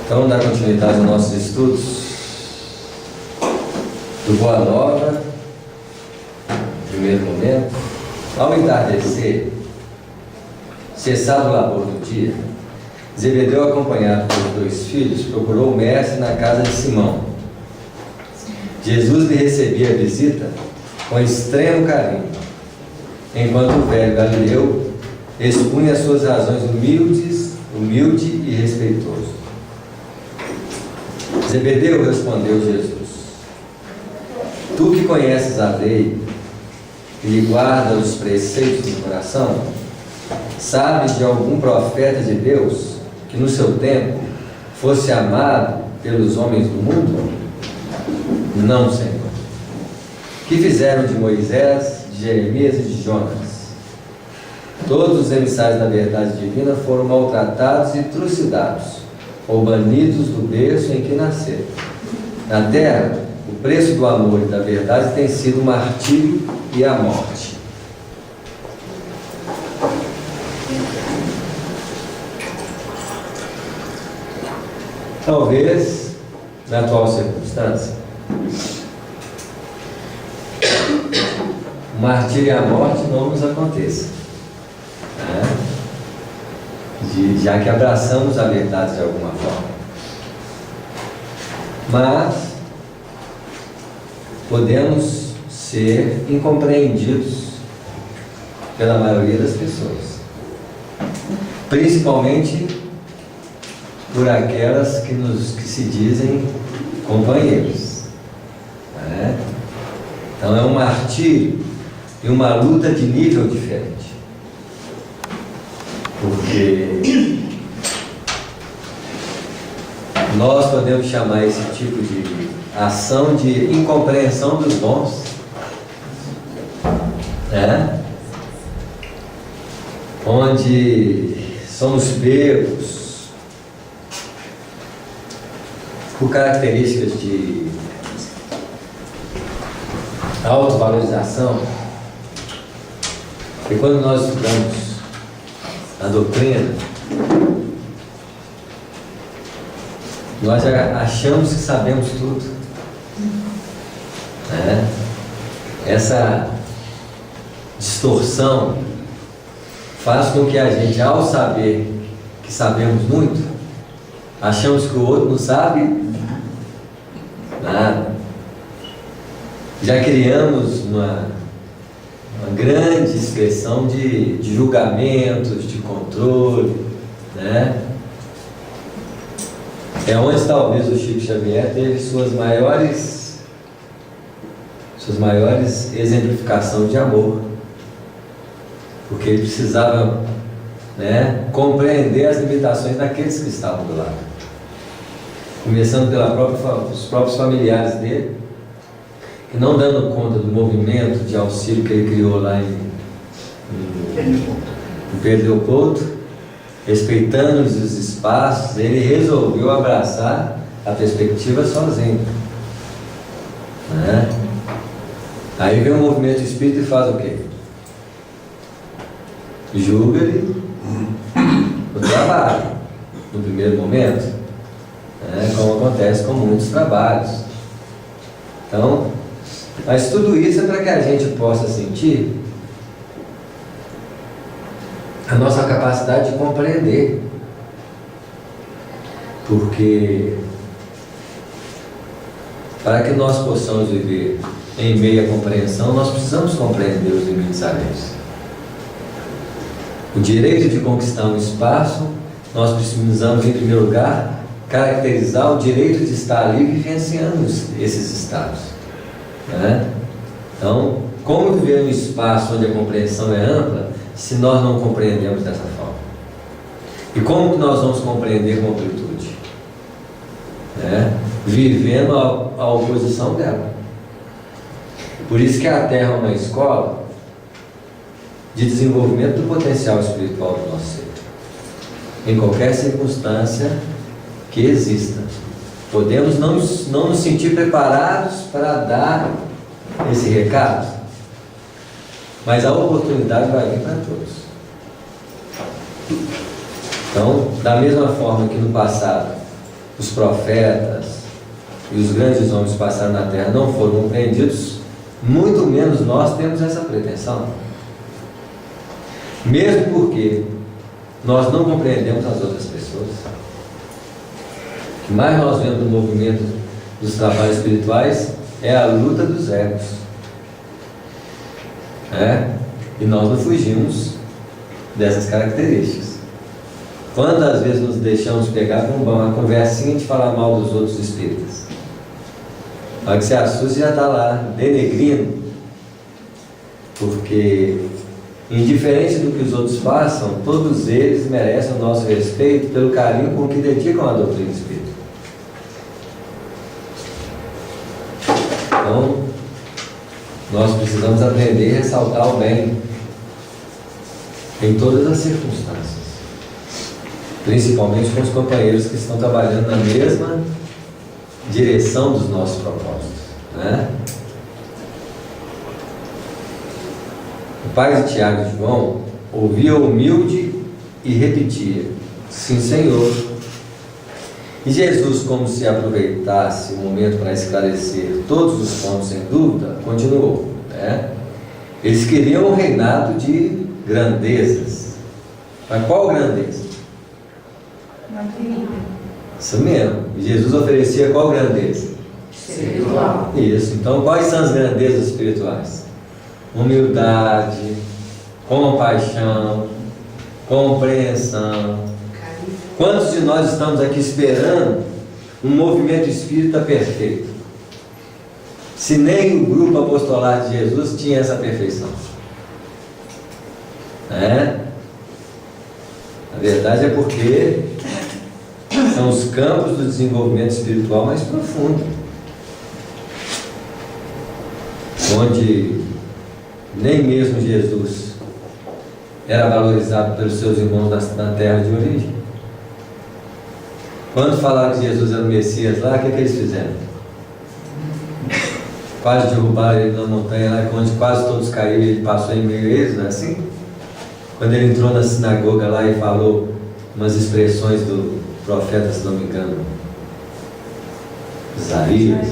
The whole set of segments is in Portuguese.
Então, vamos dar continuidade aos nossos estudos do Boa Nova, primeiro momento. Ao entardecer, cessado o labor do dia, Zebedeu, acompanhado pelos dois filhos, procurou o mestre na casa de Simão. Jesus lhe recebia a visita com extremo carinho, enquanto o velho Galileu expunha as suas razões humilde e respeitoso. Zebedeu, respondeu Jesus: Tu que conheces a lei e lhe guarda os preceitos no coração, sabes de algum profeta de Deus que no seu tempo fosse amado pelos homens do mundo? Não, Senhor. Que fizeram de Moisés, de Jeremias e de Jonas? Todos os emissários da verdade divina foram maltratados e trucidados, ou banidos do berço em que nasceram. Na terra, o preço do amor e da verdade tem sido o martírio e a morte. Talvez, na atual circunstância, o martírio e a morte não nos aconteça, né? Já que abraçamos a verdade de alguma forma. Mas podemos ser incompreendidos pela maioria das pessoas, principalmente por aquelas que se dizem companheiros, né? Então é um martírio e uma luta de nível diferente, porque nós podemos chamar esse tipo de ação de incompreensão dos dons, né? Onde somos pegos por características de autovalorização. E quando nós estudamos a doutrina, nós já achamos que sabemos tudo, né? Essa distorção faz com que a gente, ao saber que sabemos muito, achamos que o outro não sabe nada. Já criamos uma grande expressão de julgamentos, de controle, né? É onde talvez o Chico Xavier teve suas maiores exemplificações de amor, porque ele precisava, né, compreender as limitações daqueles que estavam do lado, começando pelos próprios familiares dele, que não dando conta do movimento de auxílio que ele criou lá em Pedro Leopoldo, respeitando os espaços, ele resolveu abraçar a perspectiva sozinho, né? Aí vem o movimento espírita e faz o quê? Julga-lhe o trabalho no primeiro momento, né? Como acontece com muitos trabalhos. Então, mas tudo isso é para que a gente possa sentir a nossa capacidade de compreender, porque para que nós possamos viver em meio à compreensão, nós precisamos compreender os limites alheios. O direito de conquistar um espaço, nós precisamos, em primeiro lugar, caracterizar o direito de estar ali vivenciando esses estados, né? Então, como viver um espaço onde a compreensão é ampla, se nós não compreendemos dessa forma? E como que nós vamos compreender com amplitude? Né? Vivendo a oposição dela. Por isso que a Terra é uma escola de desenvolvimento do potencial espiritual do nosso ser, em qualquer circunstância que exista. Podemos não nos sentir preparados para dar esse recado, mas a oportunidade vai vir para todos. Então, da mesma forma que no passado os profetas e os grandes homens que passaram na terra não foram compreendidos, muito menos nós temos essa pretensão. Mesmo porque nós não compreendemos as outras pessoas. O que mais nós vemos no movimento dos trabalhos espirituais é a luta dos egos. E nós não fugimos dessas características. Quantas vezes nos deixamos pegar com uma conversinha de falar mal dos outros espíritas? Na hora que você assusta, já está lá denegrindo, porque indiferente do que os outros façam, todos eles merecem o nosso respeito pelo carinho com que dedicam a doutrina espírita. Então, nós precisamos aprender a ressaltar o bem em todas as circunstâncias, principalmente com os companheiros que estão trabalhando na mesma direção dos nossos propósitos, né? O pai de Tiago e João ouvia humilde e repetia: sim, Senhor. E Jesus, como se aproveitasse o momento para esclarecer todos os pontos sem dúvida, continuou, né? Eles queriam um reinado de grandezas. Mas qual grandeza? Isso mesmo. E Jesus oferecia qual grandeza? Espiritual. Isso. Então, quais são as grandezas espirituais? Humildade, compaixão, compreensão. Quantos de nós estamos aqui esperando um movimento espírita perfeito? Se nem o grupo apostolar de Jesus tinha essa perfeição. A verdade é porque são os campos do desenvolvimento espiritual mais profundo, onde nem mesmo Jesus era valorizado pelos seus irmãos na terra de origem. Quando falaram que Jesus era o Messias lá, o que eles fizeram? Quase derrubaram ele na montanha lá, onde quase todos caíram e ele passou em meio a eles, não é assim? Quando ele entrou na sinagoga lá e falou umas expressões do profeta, se não me engano, Isaías,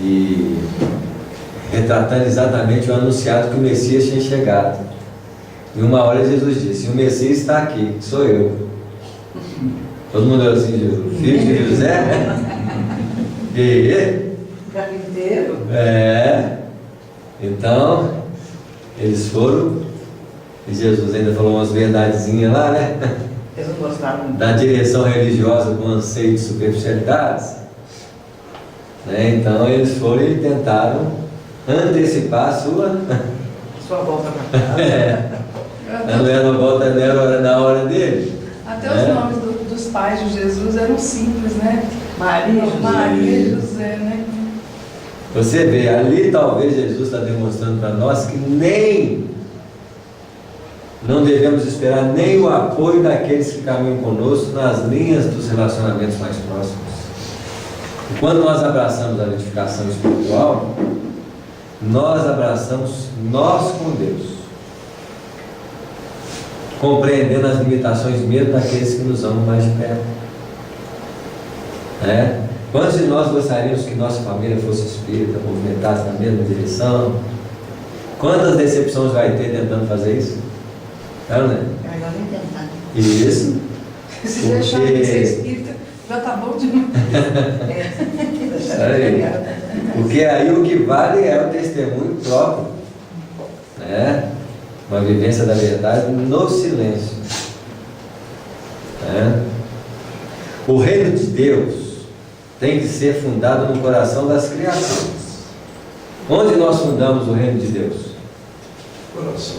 e retratando exatamente o anunciado que o Messias tinha chegado. Em uma hora Jesus disse: o Messias está aqui, sou eu. Todo mundo olhou assim: Jesus, filho de José? Carpinteiro? Então eles foram, e Jesus ainda falou umas verdadezinhas lá, né? Eles não gostaram Da direção religiosa com anseio de superficialidades, né? Então eles foram e tentaram antecipar a sua volta para casa. Não era uma volta, não era na hora dele. Até os nomes dos pais de Jesus eram simples, né? Maria e José, né? Você vê, ali talvez Jesus está demonstrando para nós que não devemos esperar nem o apoio daqueles que caminham conosco nas linhas dos relacionamentos mais próximos. E quando nós abraçamos a edificação espiritual, nós abraçamos nós com Deus, compreendendo as limitações mesmo daqueles que nos amam mais de perto. Quantos de nós gostaríamos que nossa família fosse espírita, movimentasse na mesma direção? Quantas decepções vai ter tentando fazer isso? Não, né? É melhor nem tentar. Isso. Se deixar de ser espírita, já está bom demais. Porque aí o que vale é o testemunho próprio, né? Uma vivência da verdade no silêncio, né? O reino de Deus tem que ser fundado no coração das criaturas. Onde nós fundamos o reino de Deus? Coração.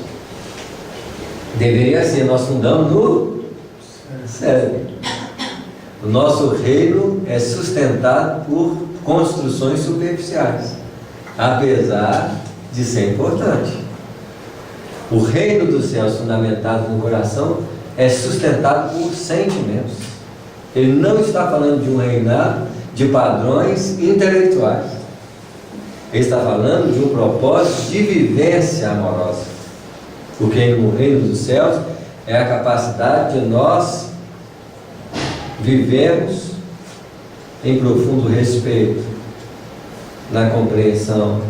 Deveria ser, nós fundamos no cérebro. O nosso reino é sustentado por construções superficiais, apesar de ser importante. O reino dos céus, fundamentado no coração, é sustentado por sentimentos. Ele não está falando de um reinado de padrões intelectuais. Ele está falando de um propósito de vivência amorosa. Porque no reino dos céus é a capacidade de nós vivemos em profundo respeito, na compreensão.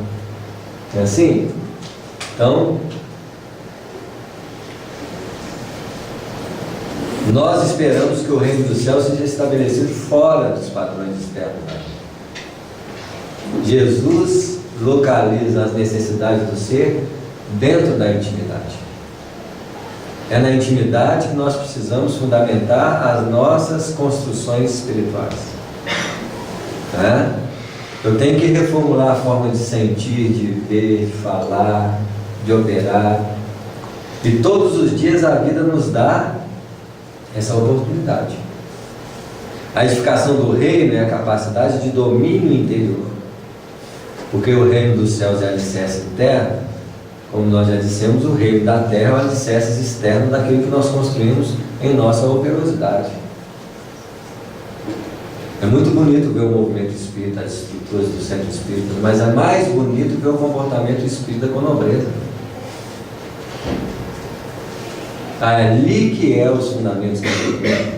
É assim? Então, nós esperamos que o reino do céu seja estabelecido fora dos padrões externos. Jesus localiza as necessidades do ser dentro da intimidade. É na intimidade que nós precisamos fundamentar as nossas construções espirituais. Tá? Eu tenho que reformular a forma de sentir, de ver, de falar, de operar. E todos os dias a vida nos dá essa oportunidade. A edificação do reino é a capacidade de domínio interior. Porque o reino dos céus é alicerce interno. Como nós já dissemos, o reino da terra é o alicerce externo daquilo que nós construímos em nossa operosidade. É muito bonito ver o movimento espírita, as estruturas do centro espírita, mas é mais bonito ver o comportamento espírita com nobreza. É ali que é os fundamentos da vida.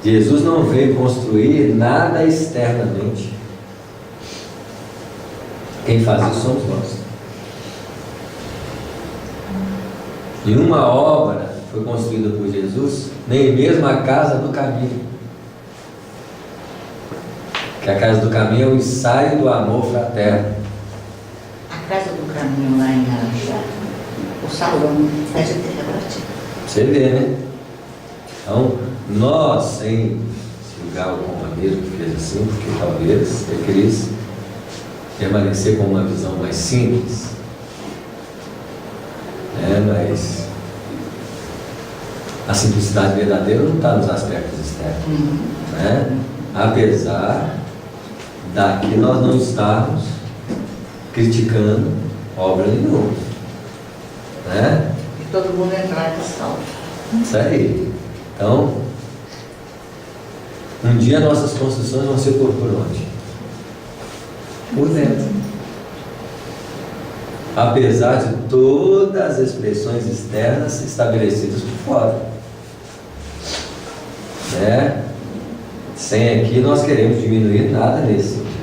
Jesus não veio construir nada externamente. Quem faz isso somos nós. Nenhuma obra foi construída por Jesus, nem mesmo a casa do caminho. Que a casa do caminho é o ensaio do amor fraterno. A casa do caminho lá em Arajá, o salão é de terra batida. Você vê, né? Então, nós, sem julgar o companheiro que fez assim, porque talvez ele quis permanecer com uma visão mais simples, mas a simplicidade verdadeira não está nos aspectos externos, apesar daqui nós não estarmos criticando obra nenhuma, E todo mundo entrar de salvo. Isso aí. Então, um dia nossas construções vão ser por onde? Por dentro. Apesar de todas as expressões externas estabelecidas por fora. Sem aqui nós queremos diminuir nada nesse sentido.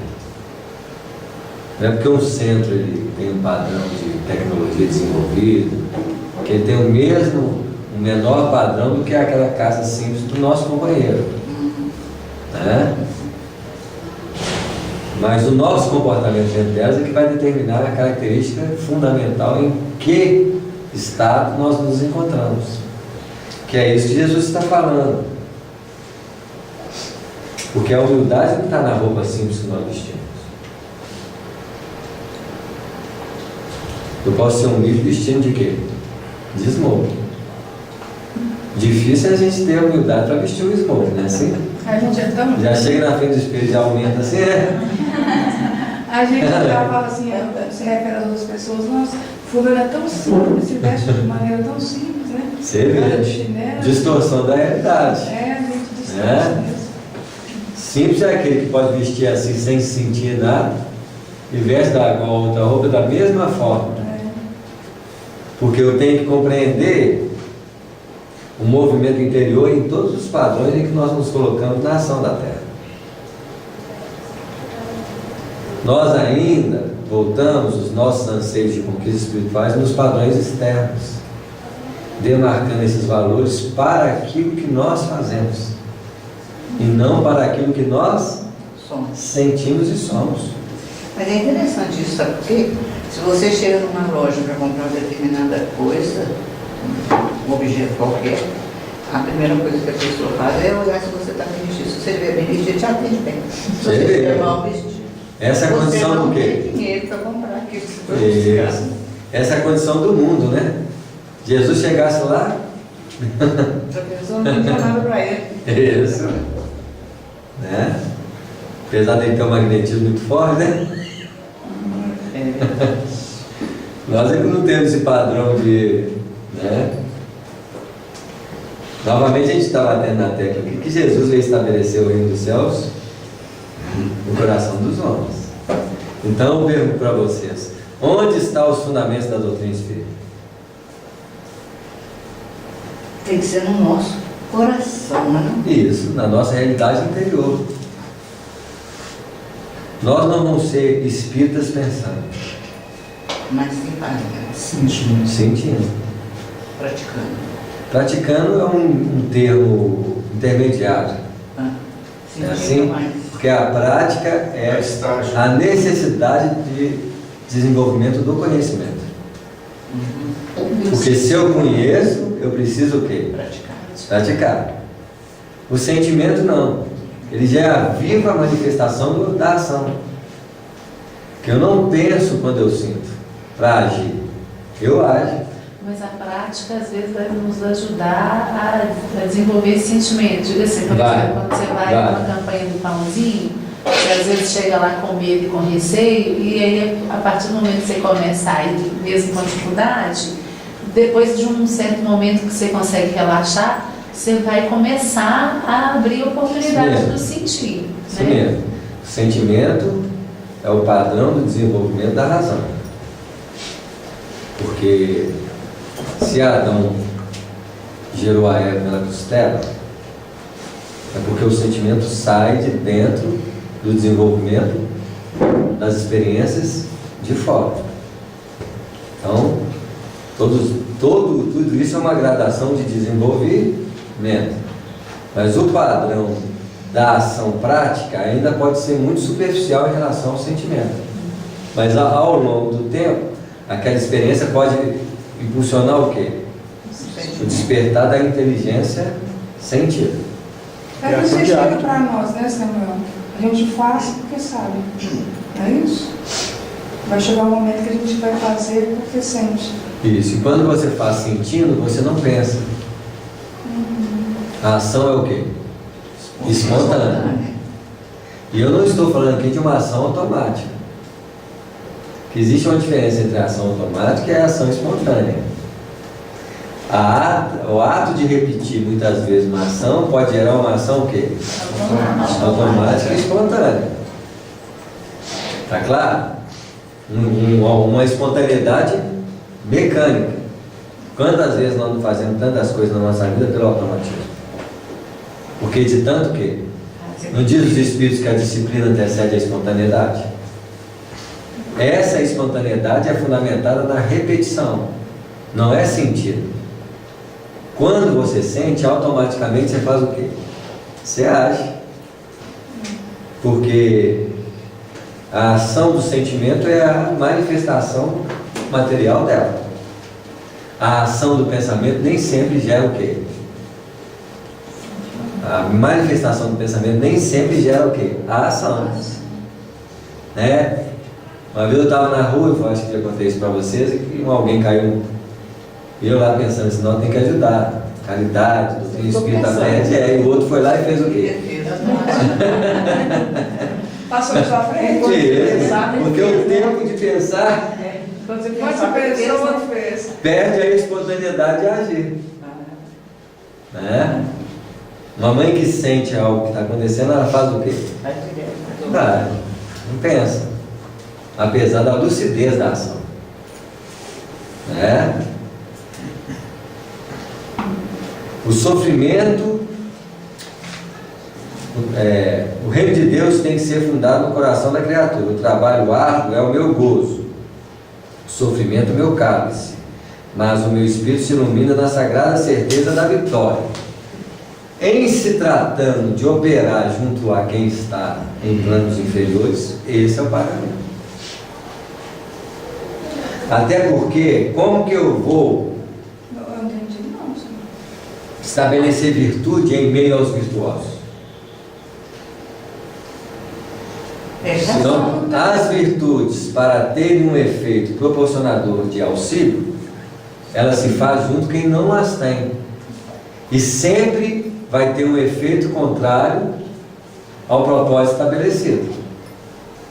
Não é porque um centro ele tem um padrão de tecnologia desenvolvido, que ele tem um menor padrão do que aquela casa simples do nosso companheiro. Mas o nosso comportamento dentro delas é que vai determinar a característica fundamental em que estado nós nos encontramos. Que é isso que Jesus está falando. Porque a humildade não está na roupa simples que nós vestimos. Eu posso ser humilde vestindo de quê? De smoke. Difícil é a gente ter a humildade para vestir o smoke, né? Assim? A gente é tão... Já chega na frente do espelho e já aumenta assim, A gente já fala assim, se refere às outras pessoas, nossa, fulano é tão simples, se veste de maneira tão simples, né? Você vê. Distorção da realidade. A gente distorce mesmo. Simples é aquele que pode vestir assim sem sentir nada e veste com a outra roupa da mesma forma. Porque eu tenho que compreender o movimento interior em todos os padrões em que nós nos colocamos na ação da Terra. Nós ainda voltamos os nossos anseios de conquistas espirituais nos padrões externos, demarcando esses valores para aquilo que nós fazemos e não para aquilo que nós sentimos e somos. Mas é interessante isso, sabe por quê? Se você chega numa loja para comprar uma determinada coisa, um objeto qualquer, a primeira coisa que a pessoa faz é olhar se você está bem vestido. Se você estiver bem vestido, te atende bem. Se você estiver mal vestido, essa é a condição do quê? Você não tem dinheiro para comprar aquilo que você precisa. Essa é a condição do mundo, né? Jesus chegasse lá... A pessoa não tinha nada para ele. Isso. Apesar de ele ter um magnetismo muito forte, né? Nós ainda não temos esse padrão de... Novamente a gente está batendo na tecla aqui que Jesus veio estabelecer o reino dos céus no coração dos homens. Então eu pergunto para vocês, onde estão os fundamentos da doutrina espírita? Tem que ser no nosso. Coração, né? Isso, na nossa realidade interior. Nós não vamos ser espíritas pensando, Mas sim fazendo, sentindo. praticando. Praticando é um termo intermediário. Sentindo assim? mais. Porque a prática é estágio. a necessidade de desenvolvimento do conhecimento. Porque se eu conheço, eu preciso o quê? Praticar. Praticar. O sentimento não. Ele já é a viva manifestação da ação. Que eu não penso quando eu sinto para agir. Eu ajo. Mas a prática, às vezes, vai nos ajudar a desenvolver esse sentimento. Diga assim, por Vai. exemplo, quando você vai numa campanha do pãozinho, você às vezes chega lá com medo e com receio, e aí, a partir do momento que você começa a ir, mesmo com dificuldade, depois de um certo momento que você consegue relaxar, você vai começar a abrir a oportunidade Sim. do sentir. Isso Né? mesmo. O sentimento é o padrão do desenvolvimento da razão. Porque se Adão gerou a Eva pela costela, é porque o sentimento sai de dentro do desenvolvimento das experiências de fora. Então, tudo isso é uma gradação de desenvolvimento. Mas o padrão da ação prática ainda pode ser muito superficial em relação ao sentimento. Mas ao longo do tempo, aquela experiência pode impulsionar o quê? O despertar da inteligência sentida. É que você chega para nós, né, Samuel? A gente faz porque sabe. Não é isso? Vai chegar um momento que a gente vai fazer porque sente. Isso. E quando você faz sentindo, você não pensa. A ação é o quê? Espontânea. E eu não estou falando aqui de uma ação automática. Que existe uma diferença entre a ação automática e a ação espontânea. O ato de repetir muitas vezes uma ação pode gerar uma ação o quê? Automática e espontânea. Tá claro? Uma espontaneidade mecânica. Quantas vezes nós não fazemos tantas coisas na nossa vida pelo automatismo? Porque de tanto que não diz os Espíritos que a disciplina antecede a espontaneidade? Essa espontaneidade é fundamentada na repetição, não é sentido. Quando você sente, automaticamente você faz o quê? Você age. Porque a ação do sentimento é a manifestação material dela. A ação do pensamento nem sempre gera o quê? A manifestação do pensamento nem sempre gera o quê? A ação. Né? Uma vez eu estava na rua, eu acho que já contei isso para vocês, e alguém caiu. E eu lá pensando assim, não, tem que ajudar. Caridade, doutrina espírita média, e o outro foi lá e fez o quê? Passou na sua frente? Porque o tempo de pensar Quando você pensou, o outro fez. perde a espontaneidade de agir. Né? Uma mãe que sente algo que está acontecendo, ela faz o quê? Vai, não pensa. Apesar da lucidez da ação. Né? O sofrimento, o reino de Deus tem que ser fundado no coração da criatura. O trabalho árduo é o meu gozo, o sofrimento é o meu cálice, mas o meu espírito se ilumina na sagrada certeza da vitória. Em se tratando de operar junto a quem está em planos inferiores, esse é o pagamento. Até porque, como que eu vou Eu não entendi, não, senhor. estabelecer virtude em meio aos virtuosos? Então, as virtudes, para terem um efeito proporcionador de auxílio, elas se faz junto quem não as tem. E sempre vai ter um efeito contrário ao propósito estabelecido.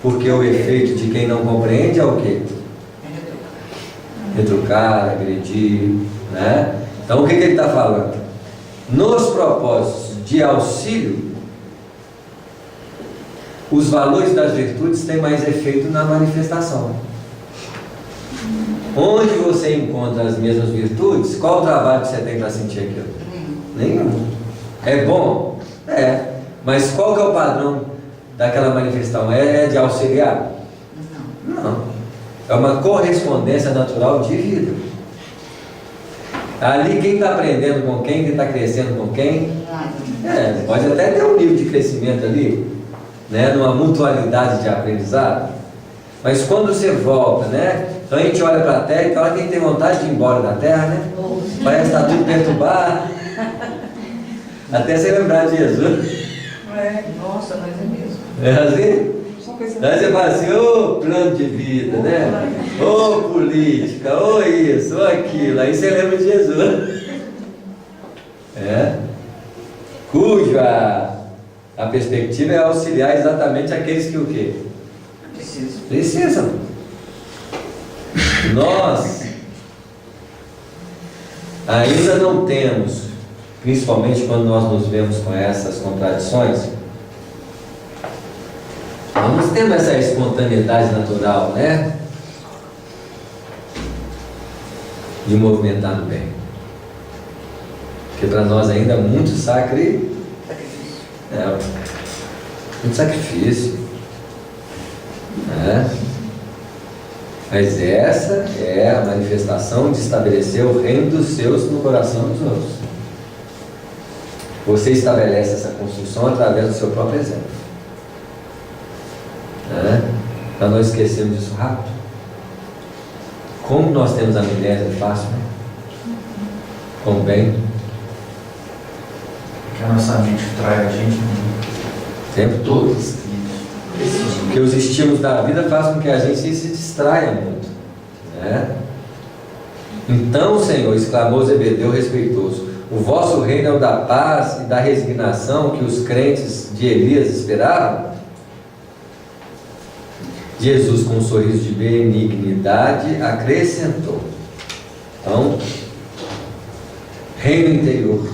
Porque o efeito de quem não compreende é o quê? Retrucar, agredir, né? Então o que ele está falando? Nos propósitos de auxílio, os valores das virtudes têm mais efeito na manifestação. Onde você encontra as mesmas virtudes, qual o trabalho que você tem para sentir aquilo? Nenhum. É bom? É. Mas qual que é o padrão daquela manifestação? É de auxiliar? Não. É uma correspondência natural de vida. Ali quem está aprendendo com quem está crescendo com quem, pode até ter um nível de crescimento ali, né, numa mutualidade de aprendizado, mas quando você volta, né, então a gente olha para a Terra e tem hora que a gente tem vontade de ir embora da Terra, né, parece que está tudo perturbado, até você lembrar de Jesus. Nossa, mas é mesmo. É assim? São coisas. Aí você fala assim, ô plano de vida, né? Ô política, ô isso, ô aquilo. Aí você lembra de Jesus. Cuja a perspectiva é auxiliar exatamente aqueles que o quê? Precisam. Nós ainda não temos, principalmente quando nós nos vemos com essas contradições, nós temos essa espontaneidade natural, né? De movimentar no bem. Porque para nós ainda é muito muito sacrifício. Mas essa é a manifestação de estabelecer o reino dos seus no coração dos outros. Você estabelece essa construção através do seu próprio exemplo. Para não esquecermos disso rápido. Como nós temos amnésia fácil, né? Com o bem. Que a nossa mente trai a gente O tempo todo. todos. Porque os estímulos da vida fazem com que a gente se distraia muito, né? Então, Senhor, exclamou Zebedeu respeitoso, o vosso reino é o da paz e da resignação que os crentes de Elias esperavam? Jesus, com um sorriso de benignidade, acrescentou. Então, reino interior.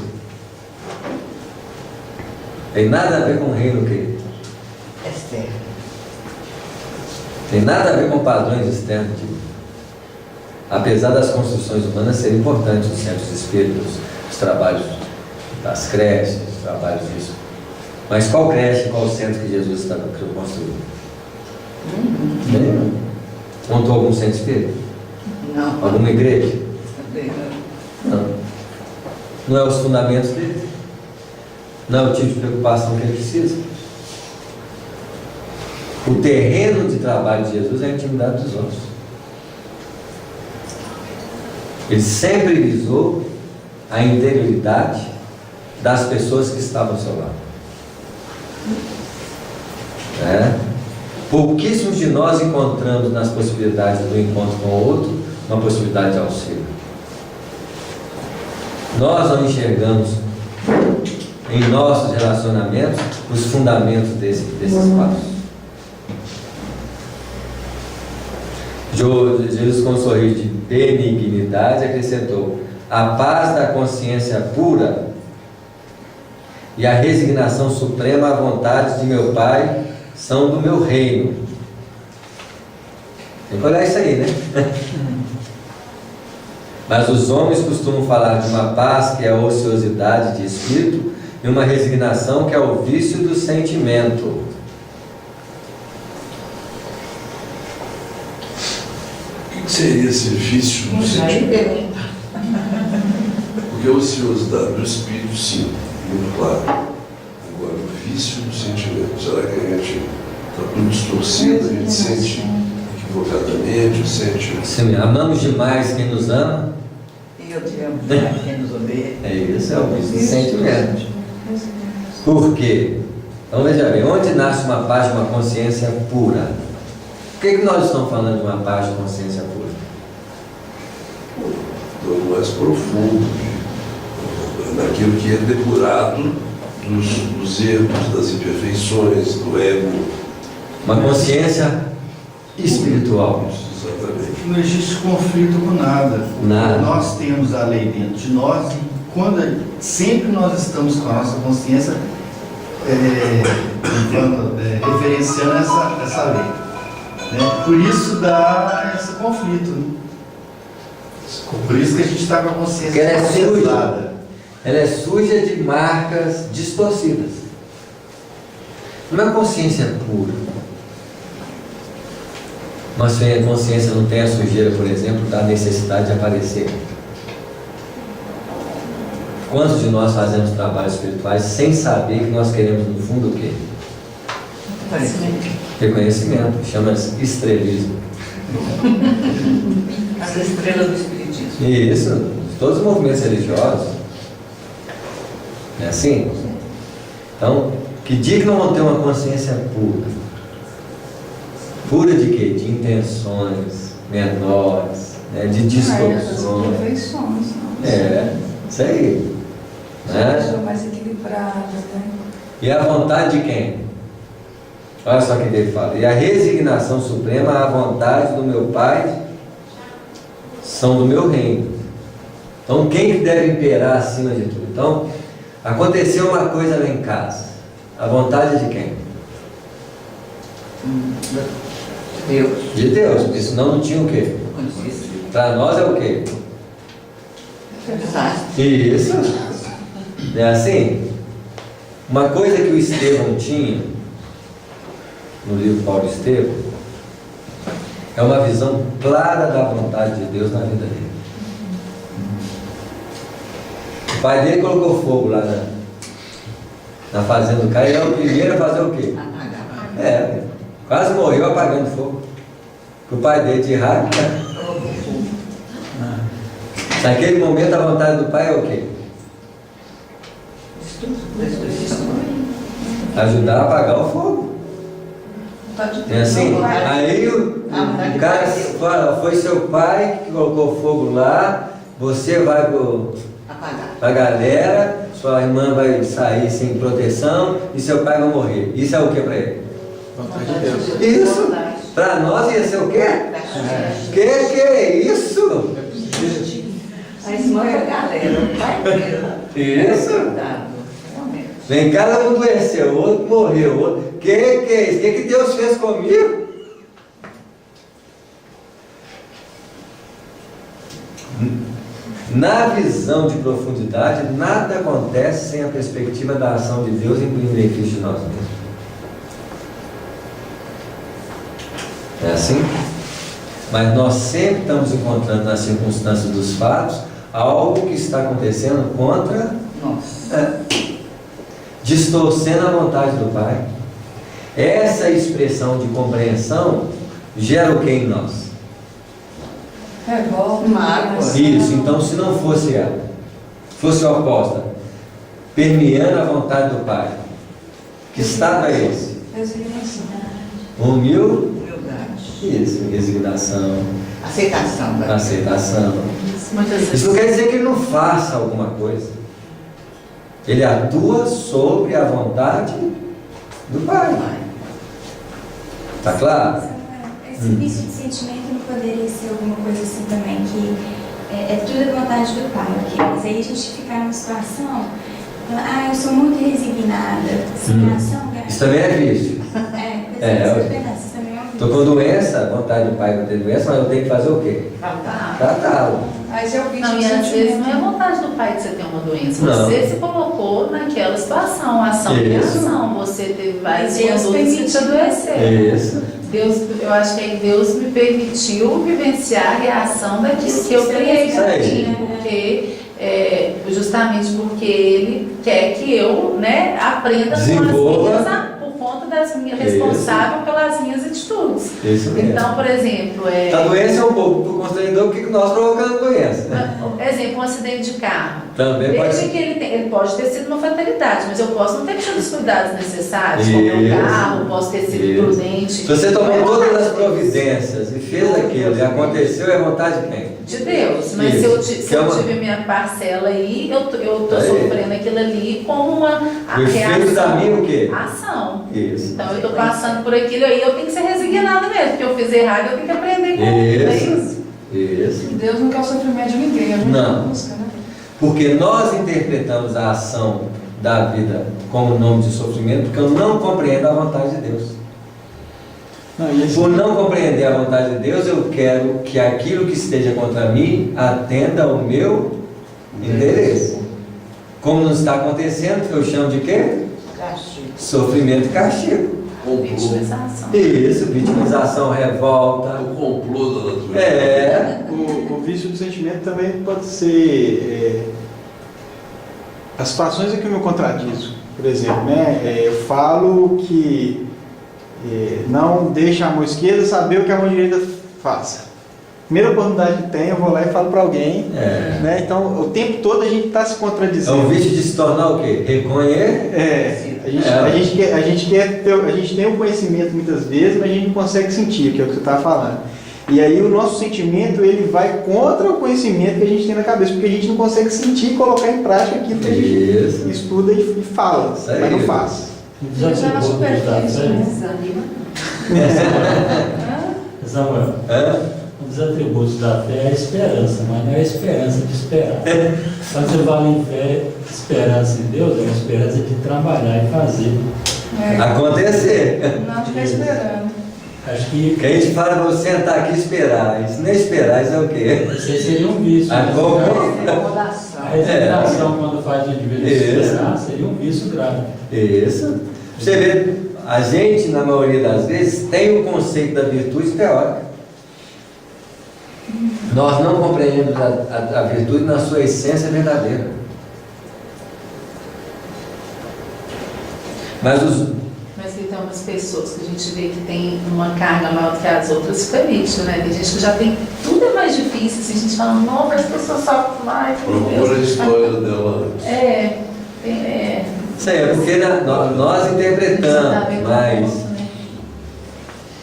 Tem nada a ver com reino querido. Externo. Tem nada a ver com padrões externos. Apesar das construções humanas serem importantes, os centros espíritas, os trabalhos das creches, os trabalhos disso. Mas qual creche, qual centro que Jesus está construindo? Nenhum. Montou algum centro espírita? Não. Alguma igreja? Também não. Não. Não é os fundamentos dele? Não é o tipo de preocupação que ele precisa? O terreno de trabalho de Jesus é a intimidade dos outros. Ele sempre visou a interioridade das pessoas que estavam ao seu lado. Pouquíssimos de nós encontramos nas possibilidades do encontro com o outro uma possibilidade de auxílio. Nós não enxergamos em nossos relacionamentos os fundamentos desses passos. Jesus, com um sorriso de benignidade, acrescentou: a paz da consciência pura e a resignação suprema à vontade de meu Pai são do meu reino. Tem que olhar isso aí, né? Mas os homens costumam falar de uma paz que é a ociosidade de espírito e uma resignação que é o vício do sentimento. O que seria esse vício no sentimento? Porque a ociosidade do espírito, sim, muito claro. Agora, o vício do sentimento, será que a gente está tudo distorcido, a gente sente equivocadamente, sente... Sim, amamos demais quem nos ama. E eu te amo demais quem nos odeia. É isso, é o vício do sentimento. Por quê? Então veja bem, onde nasce uma paz de uma consciência pura? Por que nós estamos falando de uma paz de consciência pura? Do mais profundo, naquilo que é depurado dos erros, das imperfeições, do ego. Uma consciência espiritual. Exatamente. Não existe conflito com nada. Nada. Nós temos a lei dentro de nós e sempre nós estamos com a nossa consciência referenciando essa lei. Por isso dá esse conflito. Por isso que a gente está com a consciência Porque ela é suja. pesada. ela é suja de marcas distorcidas. Não é consciência pura. Mas a consciência não tem a sujeira, por exemplo, da necessidade de aparecer. Quantos de nós fazemos trabalhos espirituais sem saber que nós queremos no fundo o quê? Reconhecimento. Chama-se estrelismo. As estrelas do Espiritismo. Isso, todos os movimentos religiosos. É assim? Então, que dia que não vão ter uma consciência pura? Pura de quê? De intenções menores, né? De distorções. Perfeições, não. Isso aí. Né? Pessoa mais equilibrada, né? E a vontade de quem? Olha só o que ele fala. E a resignação suprema à vontade do meu Pai são do meu reino. Então, quem que deve imperar acima de tudo? Então, aconteceu uma coisa lá em casa. A vontade de quem? Deus. De Deus, porque senão não tinha o quê? Para nós é o quê? Desastre. Isso. Não é assim? Uma coisa que o Estevão tinha, no livro Paulo Estevão, é uma visão clara da vontade de Deus na vida dele. O pai dele colocou fogo lá na fazenda do cara, e ele é o primeiro a fazer o quê? Quase morreu apagando fogo. O pai dele de raiva. Naquele momento a vontade do pai é o quê? Ajudar a apagar o fogo. É assim? Aí o cara fala, foi seu pai que colocou fogo lá, você vai pra galera, sua irmã vai sair sem proteção e seu pai vai morrer. Isso é o que para ele? Vontade de Deus. Isso! Para nós ia ser o quê? Que é isso? A irmã da galera, o pai dele. Isso! Vem cá, um adoeceu, o outro morreu, o outro. Que é isso? Que Deus fez comigo? Na visão de profundidade, nada acontece sem a perspectiva da ação de Deus em benefício de nós mesmos. É assim? Mas nós sempre estamos encontrando nas circunstâncias dos fatos algo que está acontecendo contra nós. Distorcendo a vontade do Pai. Essa expressão de compreensão gera o que em nós? Revolta, mágoa. Isso, então se não fosse ela, fosse oposta, permeando a vontade do Pai, que estado é esse? Resignação. Humildade. Isso, Humildade. resignação. Aceitação. Aceitação. Isso não quer dizer que ele não faça alguma coisa. Ele atua sobre a vontade do Pai. Está claro? Esse vício de sentimento não poderia ser alguma coisa assim também, que é tudo a vontade do Pai, ok? Mas aí a gente fica numa situação, eu sou muito resignada, resignação, Isso também é vício. Estou com doença, vontade do Pai para ter doença, mas eu tenho que fazer o quê? Tratá-lo. Mas eu vi Não, e às vezes não é vontade do pai de você ter uma doença. Não. Você se colocou naquela situação, ação e Isso. reação. Você teve várias Deus condutas que te permitiu. adoeceram. Isso. Deus, eu acho que aí Deus me permitiu vivenciar a reação daquilo que eu criei Isso aí. para mim, porque justamente porque Ele quer que eu, aprenda Desenvolva. com as minhas, por conta das minhas responsável pelas minhas atitudes. Isso mesmo. Então, por exemplo, A doença é um pouco constrangedor porque nós provocamos doença. exemplo, um acidente de carro. Também pode Desde ser. que ele pode ter sido uma fatalidade, mas eu posso não ter tido os cuidados necessários com o meu Isso. carro, posso ter sido Isso. imprudente. Se você tomou Não é todas vontade as de Deus. providências e fez aquilo e aconteceu, é vontade de quem? De Deus, mas Isso. se eu Que é uma- tive minha parcela aí, eu tô Aí. sofrendo aquilo ali como uma O efeito da reação, minha o quê? ação. Isso. Então eu tô passando por aquilo aí, eu tenho que ser resignada mesmo, porque eu fiz errado, eu tenho que aprender com ele. É isso. Isso. Deus não quer o sofrimento de ninguém, a gente Não. busca, né? Porque nós interpretamos a ação da vida como nome de sofrimento porque eu não compreendo a vontade de Deus. Por não compreender a vontade de Deus, eu quero que aquilo que esteja contra mim atenda ao meu interesse. Como não está acontecendo, que eu chamo de quê? Castigo. Sofrimento e castigo. Complô. Vitimização. Isso, vitimização, revolta. O complô da natureza. O vício do sentimento também pode ser as situações em que eu me contradizo. Por exemplo, né, eu falo que não deixa a mão esquerda saber o que a mão direita faz. Primeira oportunidade que tem, eu vou lá e falo para alguém. Né? Então, o tempo todo a gente está se É contradizendo. o vício de se tornar o quê? Reconhecer. A gente tem um conhecimento muitas vezes, mas a gente não consegue sentir, que é o que você está falando. E aí o nosso sentimento, ele vai contra o conhecimento que a gente tem na cabeça, porque a gente não consegue sentir e colocar em prática aquilo que a gente estuda e fala, mas não faz. Isso é na superfície, né? Samuel, um dos atributos da fé é a esperança, mas não é a esperança de esperar. Quando você fala em fé, esperança em Deus, é a esperança de trabalhar e fazer. Acontecer. Não ficar esperando. Acho que a gente fala para você sentar aqui e esperar. Isso não é esperar, isso é o quê? isso aí seria um vício. A A resignação, quando faz o indivíduo esperar, seria um vício grave. Isso. Você vê, a gente, na maioria das vezes, tem o conceito da virtude teórica. Nós não compreendemos a virtude na sua essência verdadeira. Mas tem umas pessoas que a gente vê que tem uma carga maior do que as outras, fica nítido, né? Tem gente que já tem, tudo é mais difícil, assim, a gente fala, não, mas as pessoas sofrem mais. Procura a história dela antes. Isso aí, é porque nós interpretamos, mas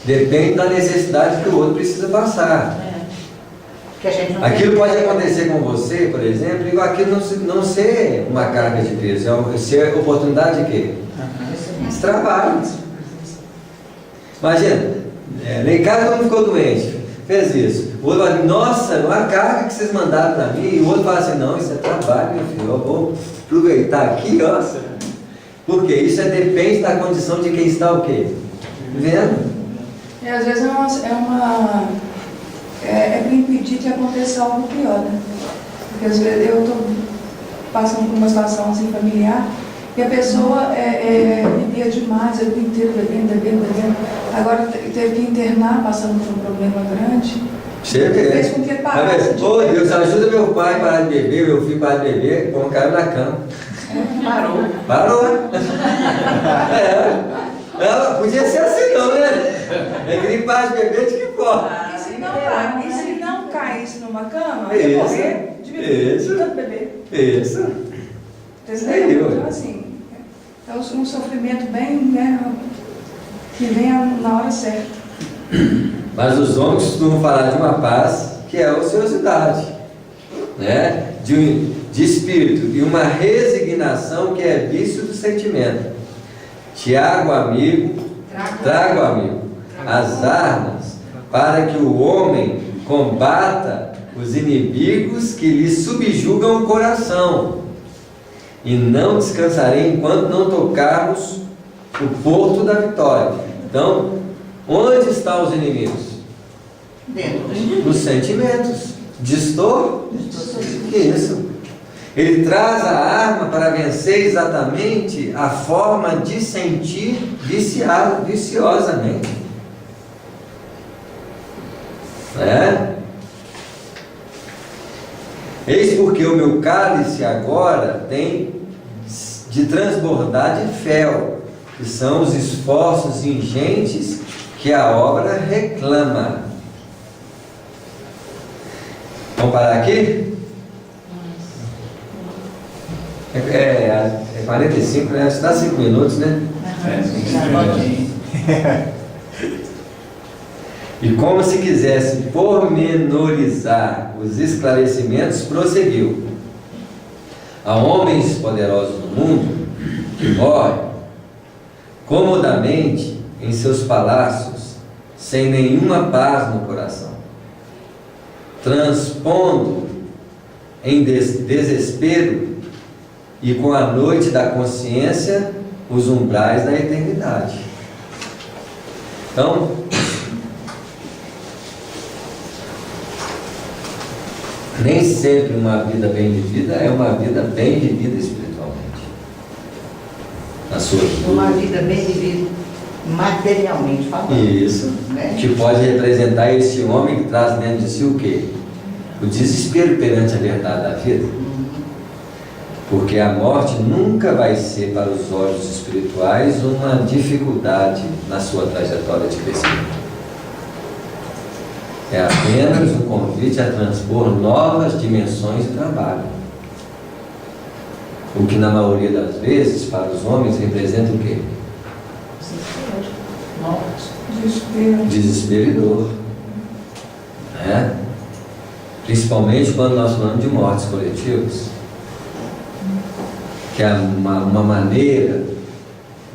depende da necessidade que o outro precisa passar. Aquilo pode acontecer com você, por exemplo, e aquilo não ser uma carga de peso, é ser oportunidade de quê? De trabalho. Imagina, nem casa quando ficou doente, fez isso. O outro fala, nossa, uma carga que vocês mandaram para mim, e o outro fala assim, não, isso é trabalho, meu filho, eu vou aproveitar aqui, ó. Porque isso depende da condição de quem está o quê? Vivendo. E às vezes é para impedir que aconteça algo pior, né? Porque às vezes eu estou passando por uma situação assim familiar e a pessoa bebia demais, o dia inteiro bebendo. Agora teve que internar, passando por um problema grande. Fez com que ele parasse de beber. Deus, ajuda meu pai a parar de beber, meu filho parar de beber, como caiu na cama. Parou. Podia ser assim não, né? É que nem para de beber de que porra. E se não caísse numa cama, ia morrer de beber. Isso. Entendeu? Então, assim, é um sofrimento bem, né, que vem na hora certa. Mas os homens costumam falar de uma paz que é a ociosidade, né? De espírito e uma resignação que é vício do sentimento. Tiago, amigo, trago amigo, as armas para que o homem combata os inimigos que lhe subjugam o coração, e não descansarei enquanto não tocarmos o porto da vitória. Então, onde estão os inimigos? Dentro dos sentimentos. Distor? Que isso? Ele traz a arma para vencer exatamente a forma de sentir viciosamente. Eis porque o meu cálice agora tem de transbordar de fel, que são os esforços ingentes que a obra reclama. Vamos parar aqui? É 45, né? Acho que dá 5 minutos, né? E como se quisesse pormenorizar os esclarecimentos, prosseguiu. Há homens poderosos no mundo que morrem comodamente em seus palácios, sem nenhuma paz no coração, transpondo em desespero e com a noite da consciência os umbrais da eternidade. Então, nem sempre uma vida bem vivida é uma vida bem vivida espiritual. na sua Uma vida. vida bem vivida, materialmente falando. Isso. Né? Que pode representar esse homem que traz dentro de si o quê? O desespero perante a verdade da vida. Porque a morte nunca vai ser para os olhos espirituais uma dificuldade na sua trajetória de crescimento. É apenas um convite a transpor novas dimensões de trabalho. O que na maioria das vezes para os homens representa o quê? Morte. Desespero e dor. Né? Principalmente quando nós falamos de mortes coletivas, que é uma maneira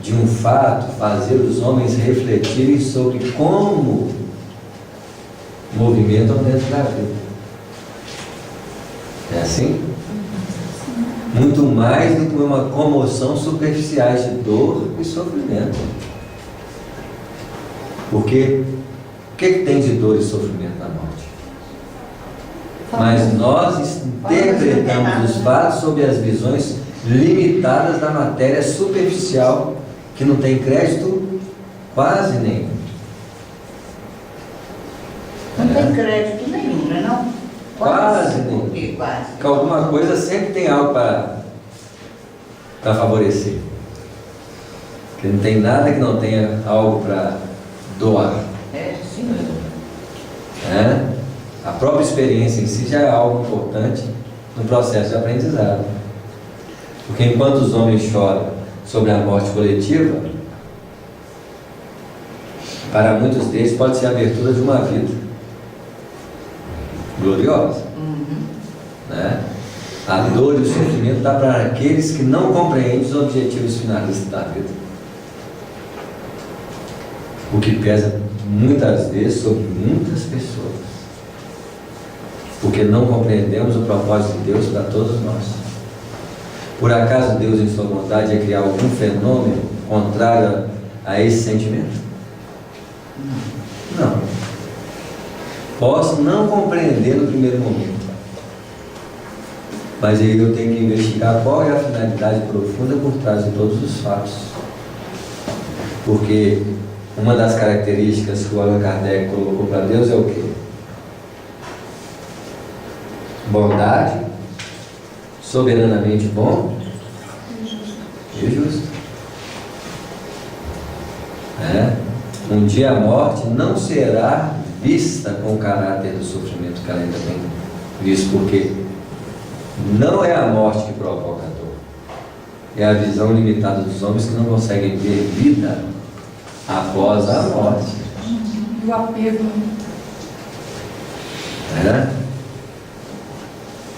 de um fato fazer os homens refletirem sobre como movimentam dentro da vida. É assim? Muito mais do que uma comoção superficiais de dor e sofrimento. Porque o que tem de dor e sofrimento na morte? Mas nós interpretamos os fatos sob as visões limitadas da matéria superficial, que não tem crédito quase nenhum. Não tem crédito nenhum, né não? Quase nenhum. Por quê? Quase. Porque alguma coisa sempre tem algo para favorecer. Porque não tem nada que não tenha algo para doar. É, sim. Né? A própria experiência em si já é algo importante no processo de aprendizado. Porque enquanto os homens choram sobre a morte coletiva, para muitos deles pode ser a abertura de uma vida gloriosa. Né? A dor e o sofrimento dá para aqueles que não compreendem os objetivos finalistas da vida. O que pesa muitas vezes sobre muitas pessoas. Porque não compreendemos o propósito de Deus para todos nós. Por acaso Deus, em sua vontade, ia criar algum fenômeno contrário a esse sentimento? Não. Posso não compreender no primeiro momento, mas aí eu tenho que investigar qual é a finalidade profunda por trás de todos os fatos. Porque uma das características que o Allan Kardec colocou para Deus é o quê? Bondade, soberanamente bom e justo. Um dia a morte não será vista com o caráter do sofrimento que ela ainda tem visto, porque não é a morte que provoca a dor, é a visão limitada dos homens que não conseguem ver vida após a morte. O apego.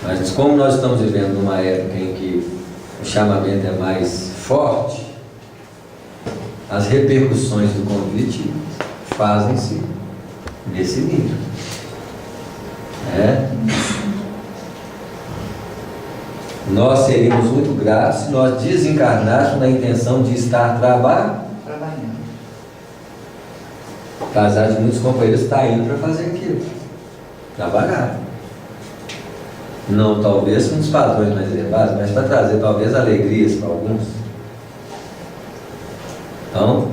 Mas como nós estamos vivendo numa época em que o chamamento é mais forte, as repercussões do convite fazem-se nesse nível. Nós seríamos muito gratos se nós desencarnássemos na intenção de estar trabalhando. Apesar de muitos companheiros estar indo para fazer aquilo, trabalhar. Não talvez com os padrões mais elevados, mas para trazer talvez alegrias para alguns. Então,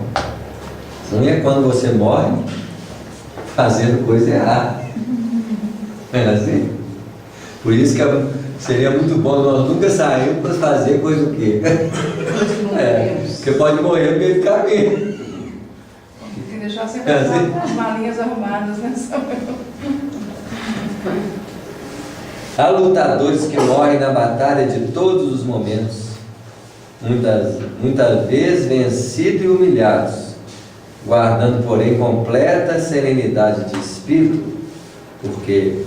ruim é quando você morre fazendo coisa errada. É assim? Por isso que seria muito bom nós nunca sairmos para fazer coisa o quê? Porque pode morrer no meio do caminho. Tem que deixar sempre as malinhas arrumadas, né, Samuel? Há lutadores que morrem na batalha de todos os momentos, muitas vezes vencidos e humilhados, guardando, porém, completa serenidade de espírito, porque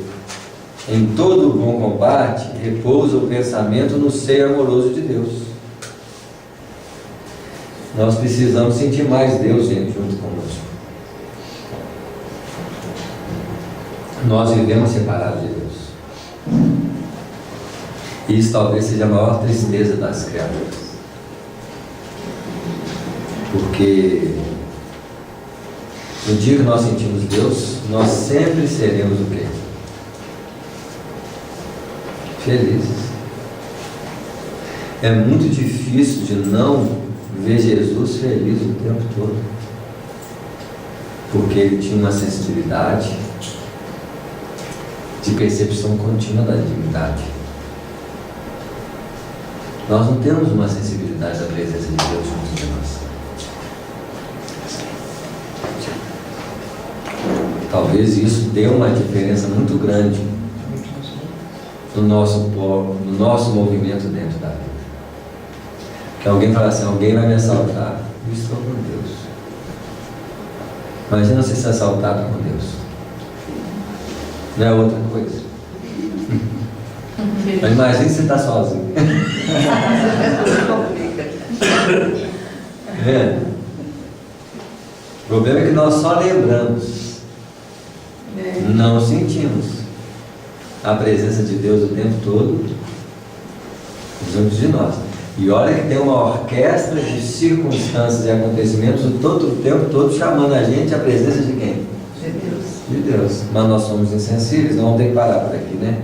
em todo bom combate repousa o pensamento no seio amoroso de Deus. Nós precisamos sentir mais Deus, gente, junto conosco. Nós vivemos separados de Deus. Isso talvez seja a maior tristeza das criaturas. Porque no dia que nós sentimos Deus, nós sempre seremos o quê? Felizes. É muito difícil de não ver Jesus feliz o tempo todo, porque ele tinha uma sensibilidade de percepção contínua da divindade. Nós não temos uma sensibilidade da presença de Deus junto de nós. Talvez isso dê uma diferença muito grande no nosso movimento dentro da vida. Que alguém fala assim, alguém vai me assaltar. Eu estou com Deus. Imagina você ser assaltado com Deus. Não é outra coisa? Mas imagine você estar sozinho. O problema é que nós só lembramos, não sentimos a presença de Deus o tempo todo junto de nós. E olha que tem uma orquestra de circunstâncias e acontecimentos o tempo todo chamando a gente à presença de quem? De Deus. De Deus. Mas nós somos insensíveis, não vamos ter que parar por aqui, né?